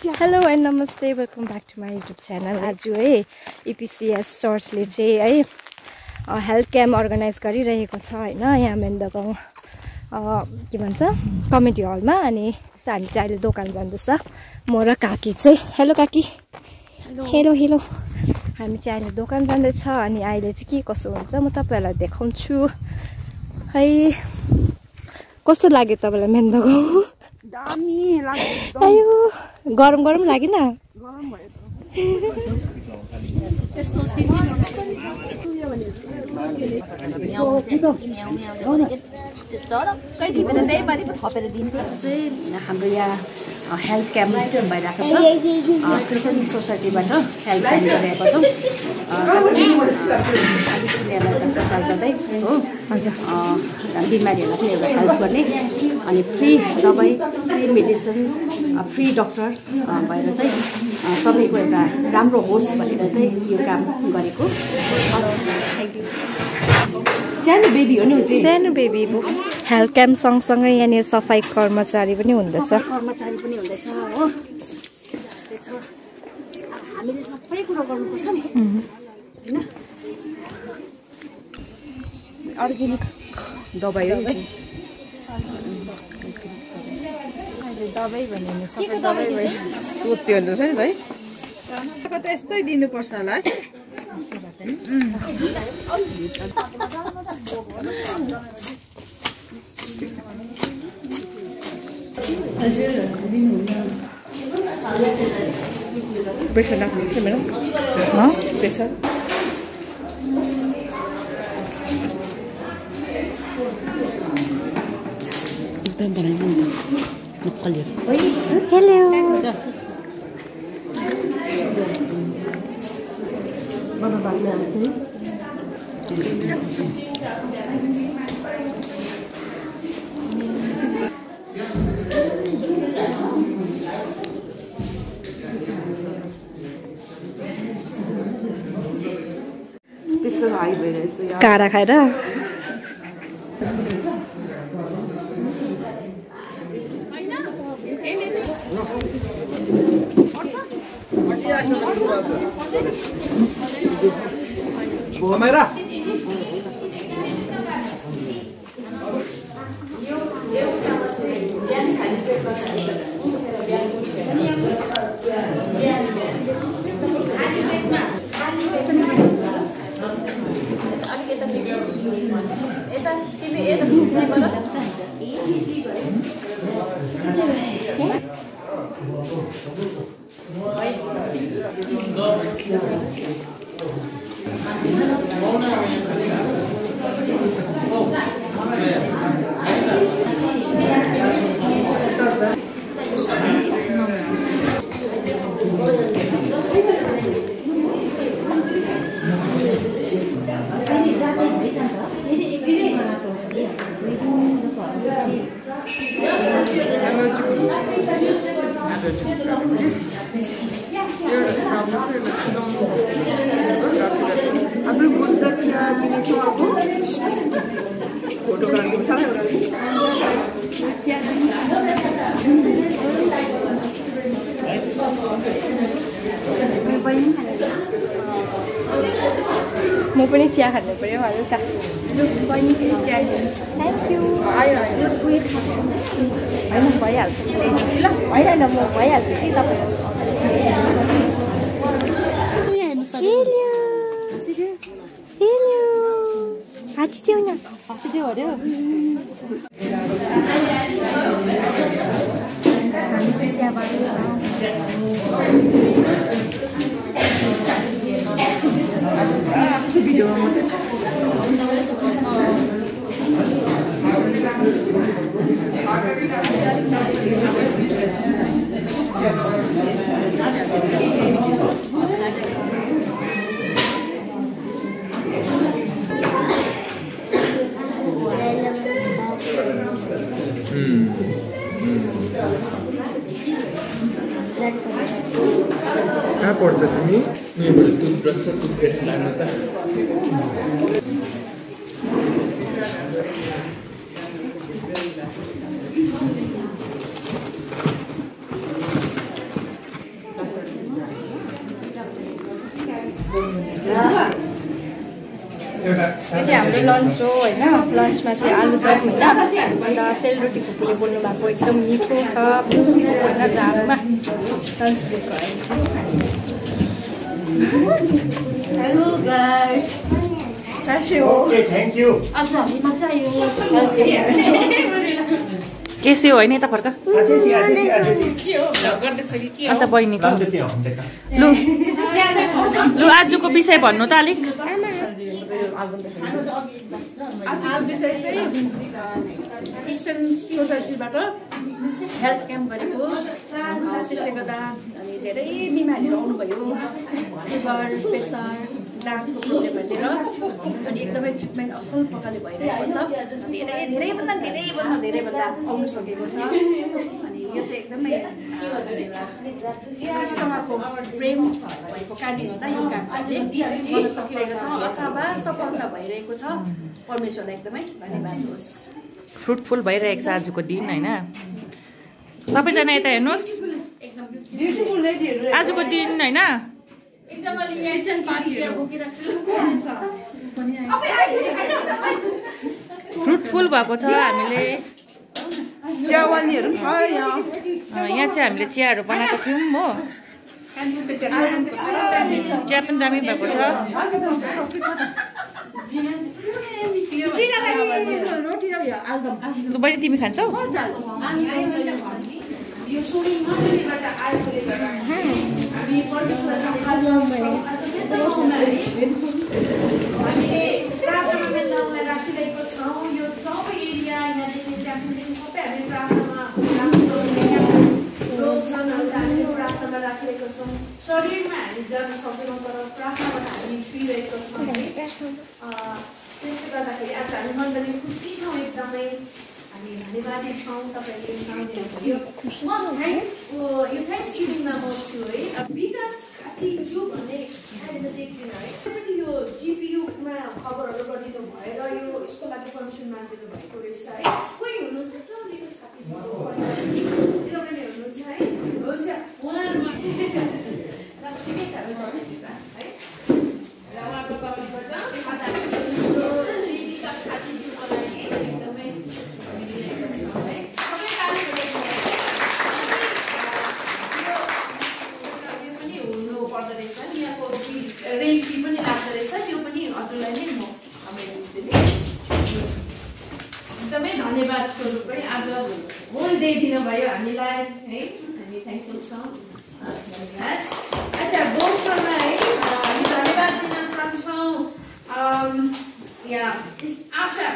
Hello and नमस्ते, welcome back to my YouTube channel. आज है इपिसिएस चर्चले चाहिँ है हेल्थ क्याम्प अर्गनाइज गरिरहेको छ होइन, यहाँ मेन्दगाउँ के भन्छ कमिटी हलमा। अनि हामी चाहिँ अहिले दोकान जाँदैछ, म र काकी चाहिँ। हेलो काकी। Hello hello. हामी चाहिँ अहिले दोकान जाँदैछ। अनि अहिले चाहिँ के कसो हुन्छ म तपाईँहरूलाई देखाउँछु है। कस्तो लाग्यो तपाईँलाई मेन्दगाउँ? दामी लाग्यो। आयो गरम गरम लागेन? गरम भयो त। हाम्रो यहाँ हेल्थ क्याम्प भइरहेको छ। क्रिस्चियन सोसाइटीबाट हेल्थ क्याम्प गरिरहेको छौँ। प्रचार गर्दै हो। हजुर, बिमारीहरूलाई पनि एउटा हेल्प गर्ने अनि फ्री दबाई, फ्री मेडिसिन, फ्री डक्टर भएर चाहिँ सबैको एउटा राम्रो होस् भनेर चाहिँ यो काम गरेको। सानो बेबी हो नि, सानो बेबी हेल्थ क्याम्प सँगसँगै यहाँनिर सफाई कर्मचारी पनि हुँदैछ। कर्मचारी पनि हुँदैछ हो। हामीले सबै कुरो गर्नुपर्छ नि होइन। अर्ग्यानिक दबाई हो दबाई भन्यो भने सबै दबाई भयो। सोध्थ्यो भन्दैछ नि है। त यस्तै दिनुपर्छ होला है। प्रेसर राख्नुहुन्छ म्याडम? प्रेसर एकदम बनाइदिनु नक्कली। हेलो काँडा खाएर म पनि चिया खानु पर्यो हजुर त। Thank you. होइन भइहाल्छ ल्याइदिन्छु ल। होइन म भइहाल्छु कि तपाईँ। हाती च्याउ न, हाती च्याउ अरे। हामी चाहिँ चिया कहाँ पर्छ तिमी? यहाँबाट टुथब्रस र टुथपेस्ट लानु त। यो चाहिँ हाम्रो लन्च हो होइन लन्चमा चाहिँ आलुदम होइन अन्त सेलरोटी फुपूले बोल्नु भएको एकदम मिठो छ होइन झालमा लन्च ब्रेकको अहिले चाहिँ hello guys Okay, thank you. आज हामीमा चाहिँ यो केसी होइन यता फर्क अन्त बहिनी लु लु आजको विषय भन्नु त अलिक इस्टर्न सोसाइटीबाट हेल्थ क्याम्प गरेको त्यसले गर्दा अनि धेरै बिमारीहरू आउनुभयो सुगर प्रेसर डार्टको प्रब्लमहरू लिएर अनि एकदमै ट्रिटमेन्ट असल प्रकारले भइरहेको छ धेरैभन्दा आउनु सकेको छ अनि यो चाहिँ एकदमै कृष्णको प्रेम भएको कारणले गर्दा यो कार्यले गर्न सकिरहेको छ अथवा सफलता भइरहेको छ परमेश्वरलाई एकदमै धन्यवाद होस् फ्रुटफुल भइरहेको छ आजको दिन होइन सबैजना यता हेर्नुहोस् आजको दिन होइन फ्रुटफुल भएको छ हामीले चियावालीहरू छ यहाँ चाहिँ हामीले चियाहरू बनाएको थियौँ हो चिया पनि दामी भएको छ बहिनी तिमी खान्छौ शरीरमा हामी गर्न सक्दैनौँ तर प्रार्थनाबाट हामी छुइरहेको छौँ त्यसले गर्दाखेरि आज हामी मण्डली खुसी छौँ एकदमै हामी धन्यवादी छौँ तपाईँले यो थ्याङ्क्स गिभिङमा म छु है विकास खातीज्यू भन्ने देख्दिनँ है पनि यो जिपियुमा खबरहरू गरिदिनु भएर यो यसको लागि पर्मिसन मागिदिनु भएको रहेछ है कोही हुनुहुन्छ विकास खातीज्यू हुनुहुन्छ है हुन्छ उहाँ ठिकै छ है र उहाँको तर्फबाट विकास खातीज्यूको लागि एकदमै मिलिरहेको छ है सबै यो पनि हुनु पर्दो रहेछ यहाँको रेन्ट फी पनि लाग्दो रहेछ त्यो पनि हजुरलाई नै म दिन्छु नि एकदमै धन्यवाद स्वरूपै आज होल डे दिनुभयो हामीलाई है हामी थ्याङ्कफुल छौँ धन्यवाद अच्छा दोस्रोमा है हामी धन्यवाद दिन चाहन्छौँ यहाँ आशा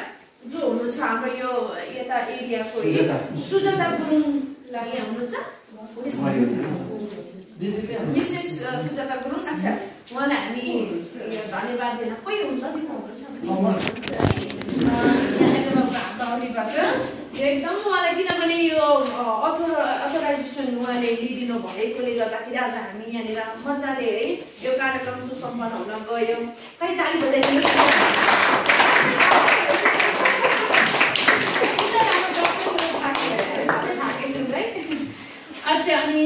जो हुनुहुन्छ हाम्रो यो यता एरियाको सुजाता गुरुङलाई यहाँ हुनुहुन्छ मिसेस सुजाता गुरुङ अच्छा उहाँलाई हामी धन्यवाद दिन कोही हुन्छ एकदम उहाँलाई किनभने यो अथोराइजेसन उहाँले लिइदिनु भएकोले गर्दाखेरि आज हामी यहाँनिर मजाले है यो कार्यक्रम सुसम्पन्न हुन गयो खै ताली बजाइदिनु अच्छा अनि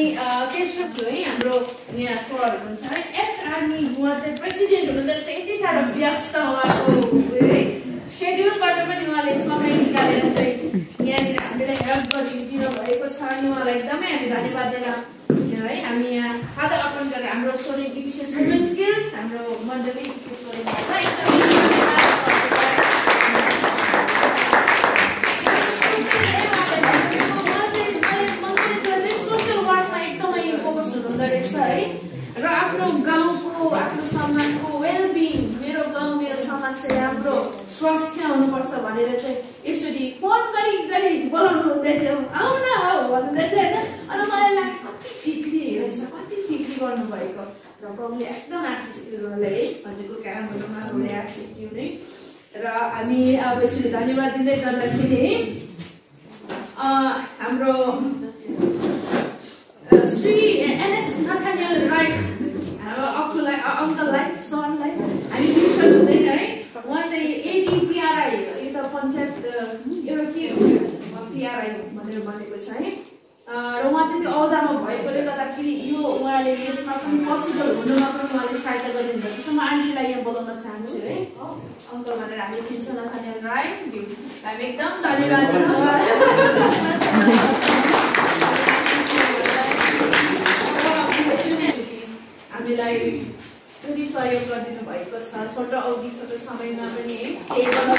तेस्रो छु है हाम्रो यहाँ सर हुनुहुन्छ है एक्स आर्मी उहाँ चाहिँ प्रेसिडेन्ट हुनुहुन्छ यति साह्रो व्यस्त उहाँको सेड्युलबाट पनि उहाँले समय निकालेर चाहिँ यहाँनिर हामीलाई हेल्प गरिदिनु भएको छ अनि उहाँलाई एकदमै हामी धन्यवाद दिन है हामी यहाँ फादर अर्पण गरेर हाम्रो सोरेङ इपिसिएस वुमेन्स गिल्ड हाम्रो मण्डली इपिसिएस सोरेङ सोसियल वर्कमा एकदमै फोकस हुनुहुँदो रहेछ है र आफ्नो गाउँको आफ्नो समाजको वेलबिङ मेरो गाउँ मेरो समाज चाहिँ राम्रो स्वास्थ्य हुनुपर्छ भनेर चाहिँ यसरी फोन गरी बोलाउनु हुँदै थियो आउन हो भन्दै थियो होइन अन्त मलाई लाग्यो कति फिक्री रहेछ कति फिक्री गर्नुभएको र प्रभुले एकदम एक्सेस दिनु है हजुरको कामहरूमा उहाँले एक्सेस दिउने र हामी अब यसरी धन्यवाद दिँदै गर्दाखेरि हाम्रो श्री एनएस नथानियल राइट अङ्कललाई सरलाई हामी मिसन हुँदैन है उहाँ चाहिँ एटिपिआरआई यो त पञ्चायत एउटा के पिआरआई भनेर भनेको छ है र उहाँ चाहिँ त्यो औदामा भएकोले गर्दाखेरि यो उहाँले यसमा पनि पोसिबल हुनुमा पनि उहाँले सायद सहायता गरिदिनुहुन्छ। म आन्टीलाई यहाँ बोलाउन चाहन्छु है, अङ्कल भनेर हामी चिन्छौँ नथानियल राईज्यूलाई एकदम धन्यवाद दिनुभयो। हामीलाई पुरै सहयोग गरिदिनु भएको छ, छोटो अवधि छोटो समयमा पनि एकदमै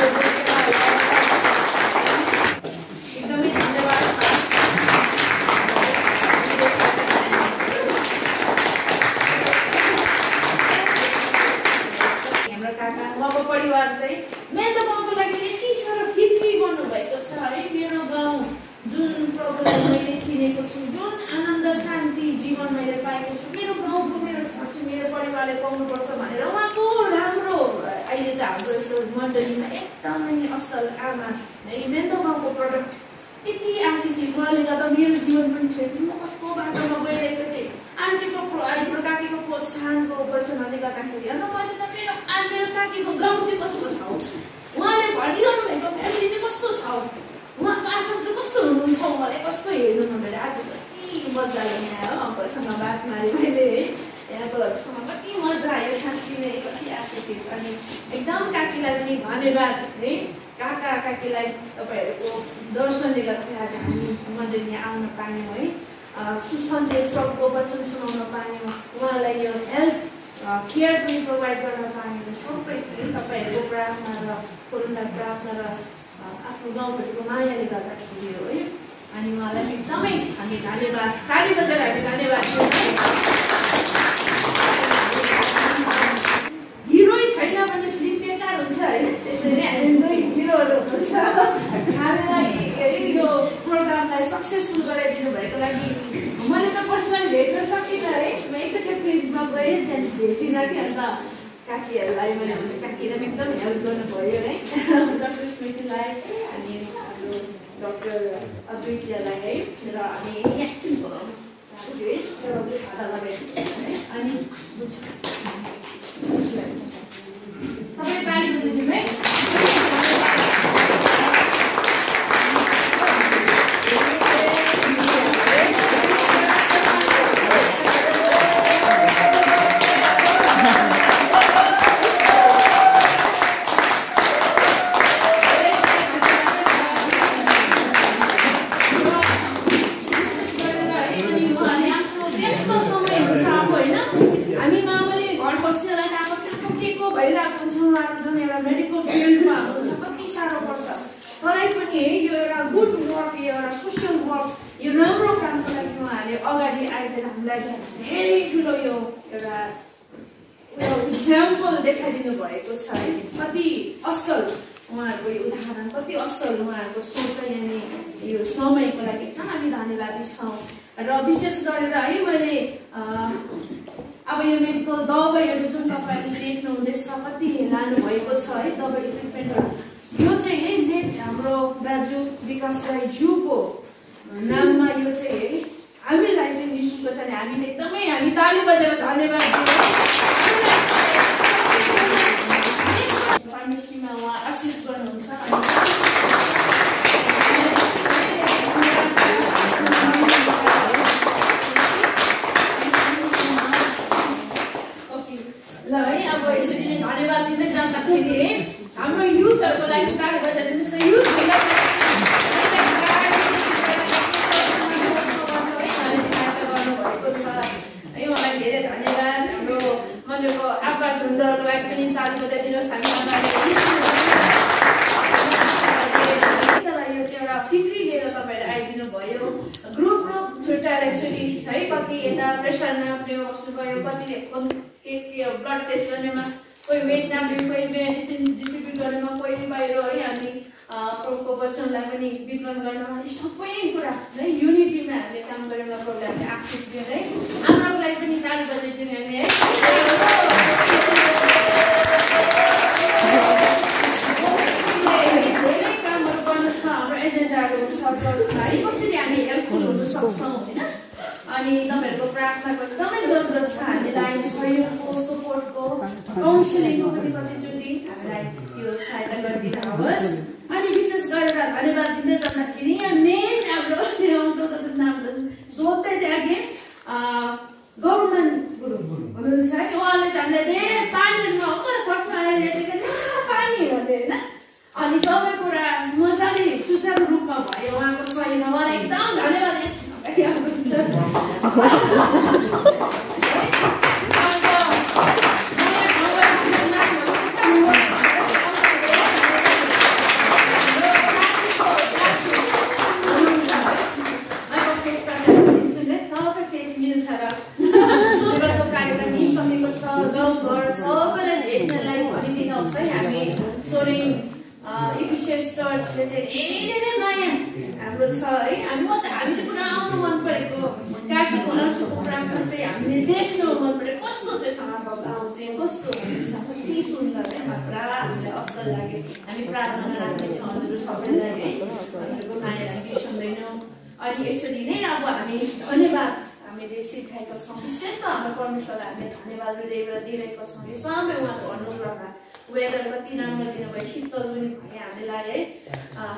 धन्यवाद छ। हाम्रो काका उहाँको परिवार चाहिँ मेरो गाउँको लागि यति साह्रो फिक्री गर्नुभएको छ है। मेरो गाउँ जुन प्रब्लम मैले चिनेको छु, जुन आनन्द शान्ति जीवन मैले पाएको छु, मेरो गाउँको मेरो छाछु मेरो परिवारले पाउनुपर्छ भनेर उहाँको राम्रो अहिले त हाम्रो यस्तो मण्डलीमा एकदमै असल आमा है। मेरो गाउँको प्रडक्ट यति आशिषित उहाँले गर्दा मेरो जीवन पनि छोएको म कस्तो बाटोमा गइरहेको थिएँ। आन्टीको हाम्रो काकीको प्रोत्साहनको वचनहरूले गर्दाखेरि अन्त म चाहिँ मेरो काकीको गाउँ चाहिँ कस्तो छ, उहाँले भनिरहनु भएको फ्यामिली चाहिँ कस्तो छ, उहाँको आफन्त चाहिँ कस्तो हुनुहुन्छ, उहाँलाई कस्तो हेर्नु भनेर आज कति मजा आयो अङ्कलसँग बात मारेँ मैले है। यहाँकोहरूसँग कति मजा आयो, साँच्ची नै कति आशिषित। अनि एकदम काकीलाई पनि धन्यवाद है। काका काकीलाई तपाईँहरूको दर्शनले गर्दाखेरि आज हामी मण्डली आउन पायौँ है। सुसन्देश प्रभुको वचन सुनाउन पायौँ, उहाँलाई यो हेल्थ केयर पनि प्रोभाइड गर्न पायौँ। सबै तपाईँहरूको प्रार्थना र पुरन्दर प्रार्थना र आफ्नो गाउँभरिको मायाले गर्दाखेरि हो है। अनि उहाँलाई एकदमै हामी धन्यवाद, ताली बजाएर हामी धन्यवाद दिन्छौँ। हिरो छैन भने फिल्म बेकार हुन्छ है, त्यसैले हामी हिरोहरू हुन्छ। हामीलाई यो प्रोग्रामलाई सक्सेसफुल गराइदिनु भएको लागि मैले त पर्सनली भेट्न सकिनँ है। म एकैचोटि फिल्ममा गएँ, त्यहाँदेखि भेटिनँ कि अन्त काकीहरूलाई मैले काकीलाई एकदम हेल्प गर्नुभयो है। डाक्टर स्मृतिलाई अनि हाम्रो डाक्टर अद्वैतलाई है। र हामी एकछिन बोलाउनु चाहन्छु है, खाता लगाइदिनु है। अनि तपाईँ ताली बजाइदिनु है। मेडिकल फिल्डमा हुन्छ कति साह्रो पर्छ, तरै पनि है यो एउटा गुड वर्क, यो एउटा सोसियल वर्क, यो राम्रो कामको लागि उहाँहरूले अगाडि आइदिएर हामीलाई धेरै ठुलो यो एउटा इक्जाम्पल देखाइदिनु भएको छ है। कति असल उहाँहरूको यो उदाहरण, कति असल उहाँहरूको सोच यानि यो समयको लागि एकदम हामी धन्यवादी छौँ। र विशेष गरेर है मैले अब यो मेडिकल दबाईहरू जुन तपाईँहरूले देख्नु हुँदैछ कति लानुभएको छ है दबाई ट्रिटमेन्टहरू, यो चाहिँ है नेट हाम्रो दाजु विकास राईज्यूको नाममा यो चाहिँ है हामीलाई चाहिँ निःशुल्क छ। हामीले एकदमै हामी ताली बजाएर धन्यवाद दिन्छौँ। फार्मेसीमा उहाँ असिस्ट गर्नुहुन्छ। ल है अब यसरी नै धन्यवाद दिँदै जाँदाखेरि हाम्रो युथहरूको लागि ताली बजाइदिनुहोस् न। युथ उहाँलाई धेरै धन्यवाद। हाम्रो मन्दिरको आप्पा झुन्डहरूको लागि पनि ताली बजाइदिनुहोस्। हामी यो चाहिँ एउटा फिक्री लिएर तपाईँहरू आइदिनु भयो। ग्रुप छुट्याएर यसरी है कति यता प्रेसर नाप्ने बस्नुभयो, कतिले ब्लड टेस्ट गर्नेमा, कोही वेट नाप्ने, कोही मेडिसिन डिस्ट्रिब्युट गर्नेमा, कोही बाहिर है हामी प्रभुको वचनलाई पनि वितरण गर्नमा, सबै कुरा है युनिटीमा हामीले काम गरेर प्रोग्रामले आशिष दियो है। आमाको लागि पनि ताली बजाइदिनु हामी है। धेरै कामहरू गर्नु छ, हाम्रो एजेन्डाहरू छ चर्चमा है, कसरी हामी हेल्पफुल हुन सक्छौँ होइन। अनि तपाईँहरूको प्रार्थनाको एकदमै जरुरत छ हामीलाई, सहयोगको, सपोर्टको, काउन्सिलिङको पनि कतिचोटि हामीलाई यो सहायता गरिदिनुहोस्। अनि विशेष गरेर धन्यवाद दिँदै जाँदाखेरि यहाँ मेन हाम्रो नाम जोड्दै अघि गभर्मेन्ट गुरु हुनुहुन्छ है। उहाँले चाहिँ हामीलाई हाम्रो छ है हामीले पुरा आउनु मन परेको कार्तिक होलासुको प्रोग्राममा चाहिँ हामीले देख्नु मन परेको कस्तो चाहिँ सभाबाबु चाहिँ कस्तो हुन्छ कति सुन्दर है पुरा हामीलाई असल लाग्यो हामी प्रार्थना राख्दैछौँ हजुरहरू सबैलाई है हजुरहरूको मायालाई बिर्सँदैनौँ अनि यसरी नै अब हामी धन्यवाद हामीले सिकाएका छौँ विशेष त हाम्रो परमेश्वरलाई हामीले धन्यवाद हृदयबाट दिइरहेका छौँ यो सबै उहाँको अनुग्रहमा वेदर कति राम्रो दिनुभयो शीतल पनि भयो हामीलाई है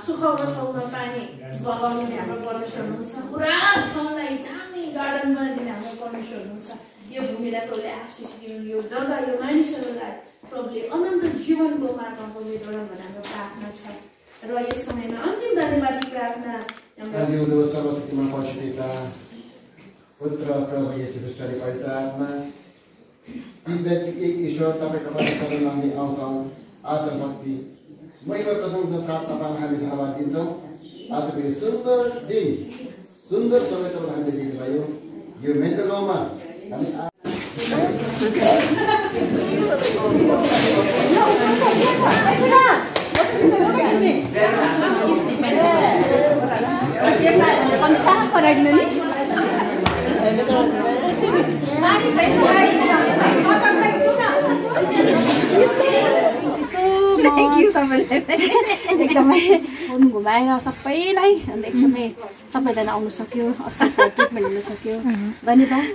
सुखको ठाउँमा पानी बगाउनु हाम्रो परमेश्वर हुनुहुन्छ पुरा ठाउँलाई दामी गार्डन बनाइदिने हाम्रो परमेश्वर हुनुहुन्छ यो भूमिलाई प्रभुले आशिष दिनु यो जग्गा यो मानिसहरूलाई प्रभुले अनन्त जीवनको मार्गमा मेरो हाम्रो प्रार्थना छ र यस समयमा अन्तिम धन्यवादी प्रार्थना सर्वशक्तिमान परमेश्वर पुत्र प्रभु येशू ख्रीष्टले पवित्र आत्मा एक ईश्वर तपाईँको परमेश्वरको नामले आउँछौँ आदर भक्ति महिमा प्रशंसा साथ तपाईँलाई हामी धन्यवाद दिन्छौँ आजको यो सुन्दर दिन सुन्दर समय तपाईँले हामीले दिनुभयो यो मेन्द्र गाउँमा हामी एकदमै घुमाएर सबैलाई एकदमै सबैजना आउनु सक्यो, ट्रिटमेन्ट हुन सक्यो। धन्यवाद।